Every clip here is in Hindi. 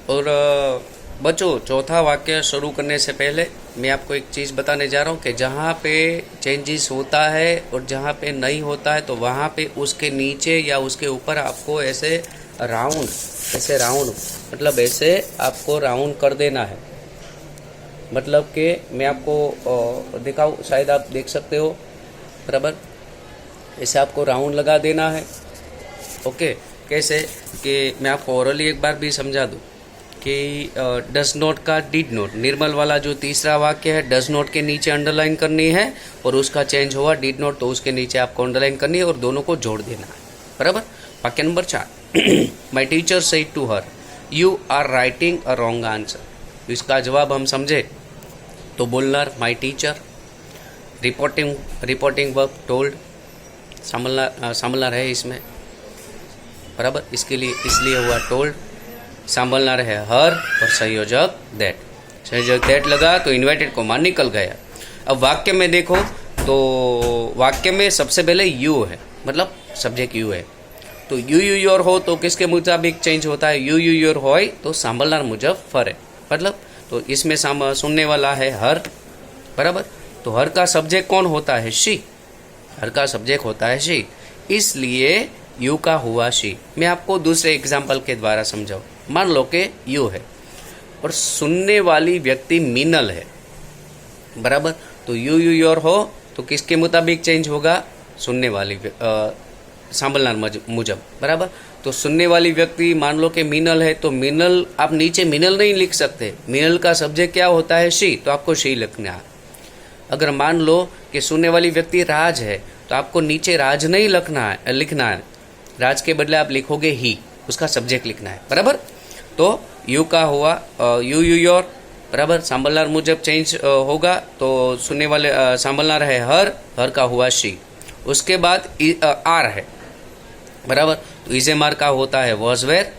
और बच्चों, चौथा वाक्य शुरू करने से पहले मैं आपको एक चीज़ बताने जा रहा हूँ कि जहाँ पे चेंजेस होता है और जहाँ पे नहीं होता है तो वहाँ पे उसके नीचे या उसके ऊपर आपको ऐसे राउंड मतलब ऐसे आपको राउंड कर देना है। मतलब कि मैं आपको दिखाऊँ, शायद आप देख सकते हो, बराबर। ऐसे आपको राउंड लगा देना है। ओके, कैसे कि मैं आपको ओरली एक बार भी समझा दूँ कि डज नॉट का डिड नॉट, निर्मल वाला जो तीसरा वाक्य है, डज नॉट के नीचे अंडरलाइन करनी है और उसका चेंज हुआ डिड नॉट तो उसके नीचे आपको अंडरलाइन करनी है और दोनों को जोड़ देना है, बराबर। वाक्य number 4, my teacher said to her you are writing a wrong answer. तो इसका जवाब हम समझे तो बोलनार my teacher, reporting verb told, संभलनार है इसमें, बराबर, इसलिए हुआ टोल्ड। संभलनार है हर और संयोजक दैट लगा तो इन्वर्टेड कॉमा निकल गया। अब वाक्य में देखो तो वाक्य में सबसे पहले यू है, मतलब सब्जेक्ट यू है। तो यू योर हो तो किसके मुताबिक चेंज होता है? यू योर हो तो संभलनार मुजब फर है, मतलब तो इसमें सुनने वाला है हर, बराबर। तो हर का सब्जेक्ट कौन होता है? शी। हर का सब्जेक्ट होता है शी, इसलिए यू का हुआ शी। मैं आपको दूसरे एग्जाम्पल के द्वारा समझाऊँ। मान लो कि यू है और सुनने वाली व्यक्ति मीनल है, बराबर। तो यू योर हो तो किसके मुताबिक चेंज होगा? सुनने वाली संभलनार मुजब, बराबर। तो सुनने वाली व्यक्ति मान लो कि मीनल है तो मीनल, आप नीचे मीनल नहीं लिख सकते। मीनल का सब्जेक्ट क्या होता है? शी, तो आपको शी लिखना है। अगर मान लो कि सुनने वाली व्यक्ति राज है तो आपको नीचे राज नहीं लिखना है। राज के बदले आप लिखोगे ही, उसका सब्जेक्ट लिखना है, बराबर। तो यू का हुआ यू योर, बराबर। संभलनार मुजब चेंज होगा तो सुनने वाले संभलनार है हर का हुआ शी। उसके बाद आर है, बराबर। तो इजेमार का होता है वॉज वेयर,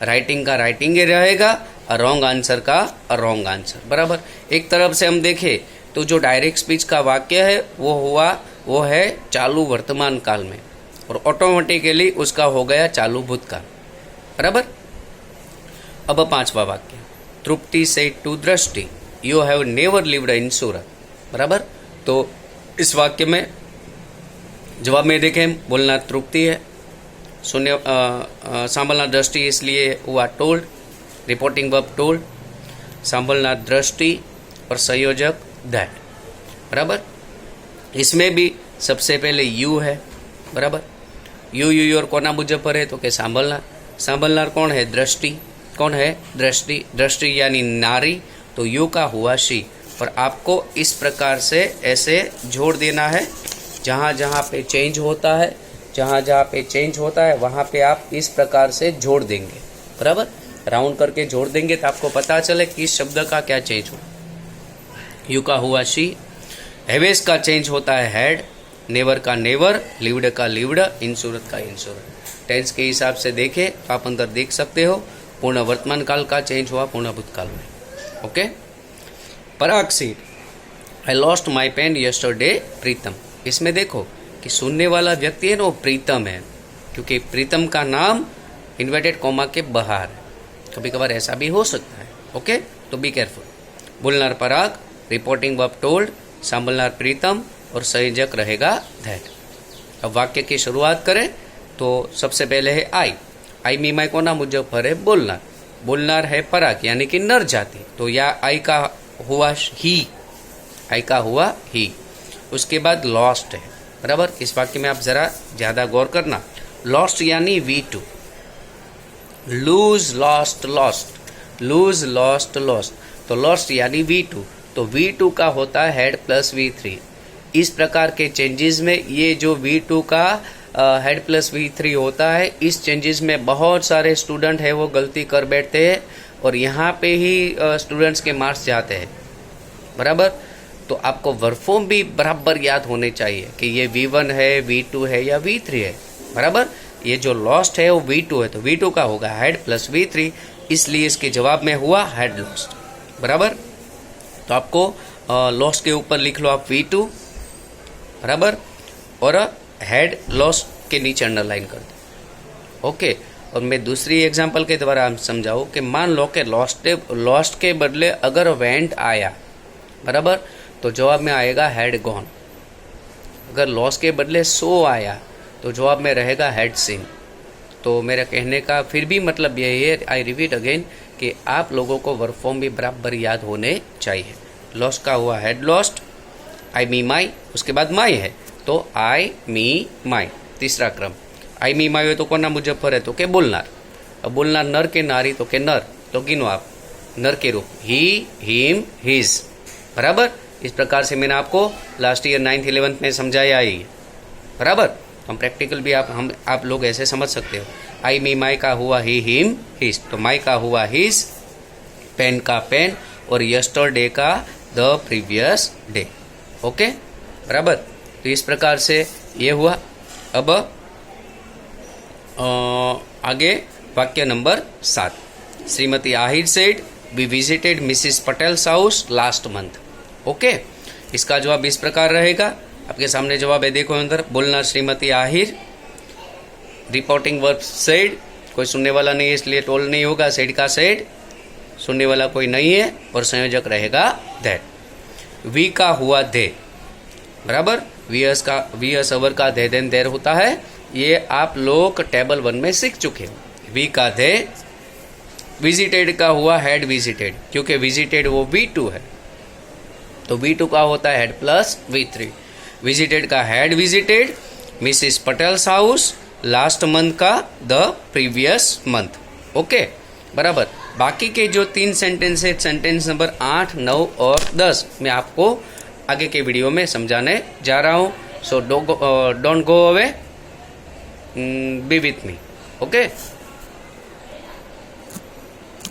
राइटिंग का राइटिंग ही रहेगा, रॉन्ग आंसर का रॉन्ग आंसर, बराबर। एक तरफ से हम देखें तो जो डायरेक्ट स्पीच का वाक्य है वो है चालू वर्तमान काल में और ऑटोमेटिकली उसका हो गया चालू भूतकाल, बराबर। अब 5वां वाक्य, Tripti said to Drishti you have never lived in Surat, बराबर। तो इस वाक्य में जवाब में देखें, बोलना तृप्ति है, सुनने संभलना दृष्टि, इसलिए हुआ टोल्ड, रिपोर्टिंग वर्ब टोल्ड, संभलना दृष्टि और संयोजक दैट, बराबर। इसमें भी सबसे पहले यू है, बराबर। यू योर कोना मुजब पर है तो के संभलनार कौन है? दृष्टि। कौन है? दृष्टि यानी नारी, तो यू का हुआ शी। और आपको इस प्रकार से ऐसे जोड़ देना है, जहाँ जहाँ पे चेंज होता है वहाँ पे आप इस प्रकार से जोड़ देंगे, बराबर। राउंड करके जोड़ देंगे तो आपको पता चले कि इस शब्द का क्या चेंज हो। यू का हुआ शी, हैवेस का चेंज होता है हैड, नेवर का नेवर, लिव्ड का लिव्ड, इंश्योरेंस का इंश्योरेंस। टेंस के हिसाब से देखें तो आप अंदर देख सकते हो पूर्ण वर्तमान काल का चेंज हुआ पूर्ण भूतकाल में। Okay. Parag said, I lost my pen yesterday Pritam. इसमें देखो कि सुनने वाला व्यक्ति है ना वो प्रीतम है, क्योंकि प्रीतम का नाम इन्वर्टेड कॉमा के बाहर है। कभी कभार ऐसा भी हो सकता है। ओके, तो बी केयरफुल। बोलनार पराग, रिपोर्टिंग वर्ब टोल्ड, संभलनार प्रीतम और संयोजक रहेगा दैट। अब वाक्य की शुरुआत करें तो सबसे पहले है आई मीमाई कोना मुजब पर है बोलनार है पराग यानी कि नर जाति, तो या आई का हुआ ही। उसके बाद लॉस्ट है, बराबर। इस वाक्य में आप जरा ज्यादा गौर करना। लॉस्ट यानी V2, लूज लॉस्ट, तो लॉस्ट यानी V2, तो V2 का होता है हेड प्लस V3। इस प्रकार के चेंजेस में ये जो V2 का हेड प्लस V3 होता है, इस चेंजेस में बहुत सारे स्टूडेंट है वो गलती कर बैठते हैं और यहाँ पे ही स्टूडेंट्स के मार्क्स जाते हैं, बराबर। तो आपको वर्ब फॉर्म भी बराबर याद होने चाहिए कि ये V1 है, V2 है या V3 है, बराबर। ये जो लॉस्ट है वो V2 है, तो V2 का होगा हेड प्लस V3, इसलिए इसके जवाब में हुआ हेड लॉस्ट, बराबर। तो आपको लॉस्ट के ऊपर लिख लो आप V2, बराबर, और हेड लॉस्ट के नीचे अंडरलाइन कर दो। ओके, और मैं दूसरी एग्जांपल के द्वारा हम समझाऊँ कि मान लो कि लॉस्ट के बदले अगर वेंट आया, बराबर, तो जवाब में आएगा हैड गॉन। अगर लॉस के बदले सो आया तो जवाब में रहेगा हैड सीन। तो मेरा कहने का फिर भी मतलब यही है, आई रिपीट अगेन, कि आप लोगों को वर्ब फॉर्म भी बराबर याद होने चाहिए। लॉस्ट का हुआ हैड लॉस्ट, आई मी माई, उसके बाद माई है तो आई मी माई, तीसरा क्रम। आई मी माई हो तो कोना मुजफ्फर है तो के बोलनार। अब बोलनार नर के नारी तो के नर, तो गिनो आप नर के रूप ही, हिम, हिज, बराबर। इस प्रकार से मैंने आपको लास्ट ईयर 9th 11th में समझाया ही, बराबर। हम प्रैक्टिकल भी आप लोग ऐसे समझ सकते हो। आई मी माई का हुआ ही, हिम, हिज, तो माई का हुआ हिज, पेन का पेन, और यस्टरडे का द प्रीवियस डे। ओके, बराबर। तो इस प्रकार से ये हुआ। अब आगे वाक्य number 7। Shrimati Ahir said we visited Mrs Patel's house last month. Okay, इसका जवाब इस प्रकार रहेगा, आपके सामने जवाब है, देखो अंदर। बोलना Shrimati Ahir, reporting verb said, कोई सुनने वाला नहीं है इसलिए टोल नहीं होगा, सेड का सेड, सुनने वाला कोई नहीं है, और संयोजक रहेगा दैट। वी का हुआ दे, बराबर। वी एस अवर का दे देन देर होता है, ये आप लोग टेबल 1 में सीख चुके हो। वी का दे, विजिटेड का हुआ हैड विजिटेड, क्योंकि विजिटेड वो V2 है, तो V2 का होता है हैड प्लस V3। विजिटेड का had visited Mrs Patel's house last month का द प्रीवियस मंथ। ओके, बराबर। बाकी के जो 3 सेंटेंस है, सेंटेंस नंबर 8, 9 और 10 मैं आपको आगे के वीडियो में समझाने जा रहा हूँ। So don't go away, B with me. Okay.